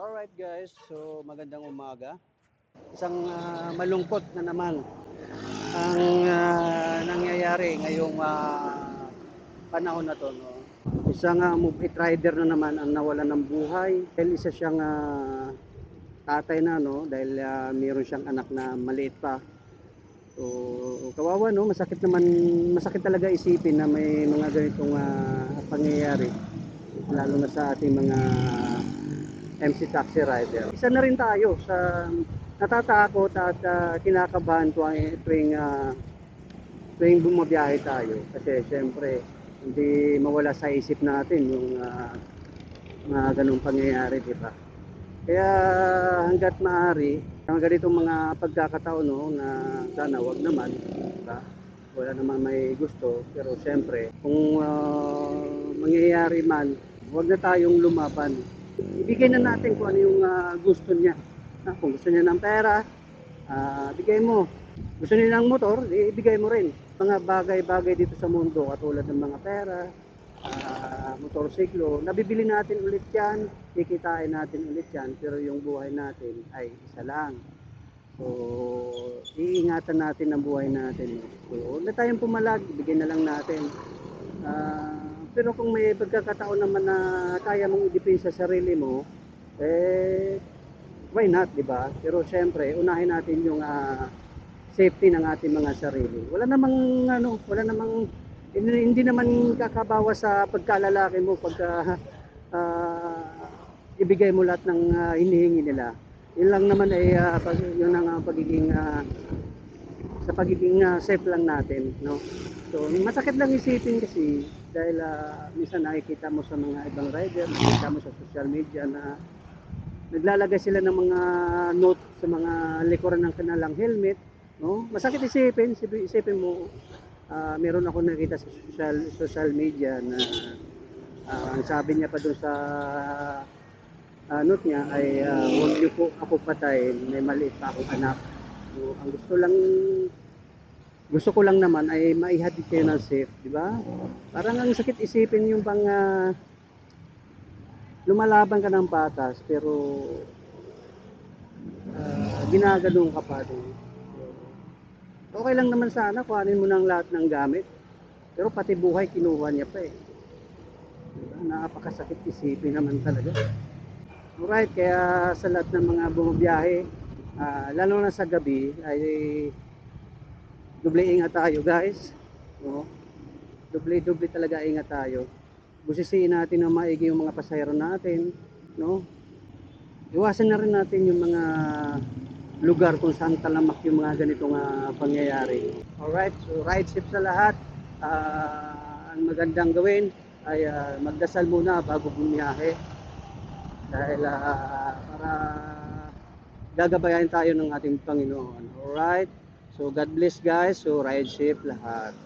Alright guys, so magandang umaga. Isang malungkot na naman ang nangyayari ngayong panahon na to. No? Isang movie rider na naman ang nawalan ng buhay. Dahil isa siyang tatay na, no? Dahil mayroon siyang anak na maliit pa. So kawawa, no? Masakit talaga isipin na may mga ganitong pangyayari. Lalo na sa ating mga MC taxi rider. Isa na rin tayo sa natatakot at kinakabahan tuwing bumabiyahe tayo. Kasi syempre, hindi mawala sa isip natin yung mga ganung pangyayari, di ba? Kaya hanggat maaari, ang ganitong mga pagkakataon, no, na sana wag naman, di ba? Wala naman may gusto, pero syempre, kung mangyayari man, wag na tayong lumaban. Ibigay na natin kung ano yung gusto niya. Kung gusto niya ng pera, bigay mo. Gusto niya ng motor, ibigay mo rin. Mga bagay-bagay dito sa mundo, katulad ng mga pera, motorsiklo, nabibili natin ulit yan, kikitain natin ulit yan, pero yung buhay natin ay isa lang. So, iingatan natin ang buhay natin. So, huwag na tayong pumalag, ibigay na lang natin. Pero kung may pagkakataon naman na kaya mong i-defend sa sarili mo, why not, di ba? Pero syempre, unahin natin yung safety ng ating mga sarili. Hindi naman kakabawas sa pagkalalaki mo pagka ibigay mo lahat ng hinihingi nila. Yun lang naman ay yun ang pagiging sa pagiging safe lang natin, no? So masakit lang isipin kasi dahil minsan nakikita mo sa mga ibang rider, nakikita mo sa social media na naglalagay sila ng mga note sa mga likuran ng kanilang helmet, no? Masakit isipin mo, meron ako nakita sa social media na ang sabi niya pa doon sa note niya ay huwag niyo po ako patayin, may maliit pa akong anak. So, ang gusto ko lang naman ay maihatid kayo ng safe, di ba? Parang ang sakit isipin yung bang lumalaban ka ng patas pero ginaganong ka pa din. Okay lang naman sana kuhanin mo ng lahat ng gamit, pero pati buhay kinuha niya pa eh. Diba? Napakasakit isipin naman talaga. Alright, kaya sa lahat ng mga bumabiyahe, lalo na sa gabi, ay doble ingat tayo guys. No? Doble talaga ingat tayo. Busisiin natin na maigi yung mga pasahero natin, no? Iwasan na rin natin yung mga lugar kung saan talamak yung mga ganitong pangyayari. Alright, so ride safe sa lahat. Ang magandang gawin ay magdasal muna bago bumiyahe. Dahil para gagabayan tayo ng ating Panginoon. Alright, so God bless guys. So ride safe lahat.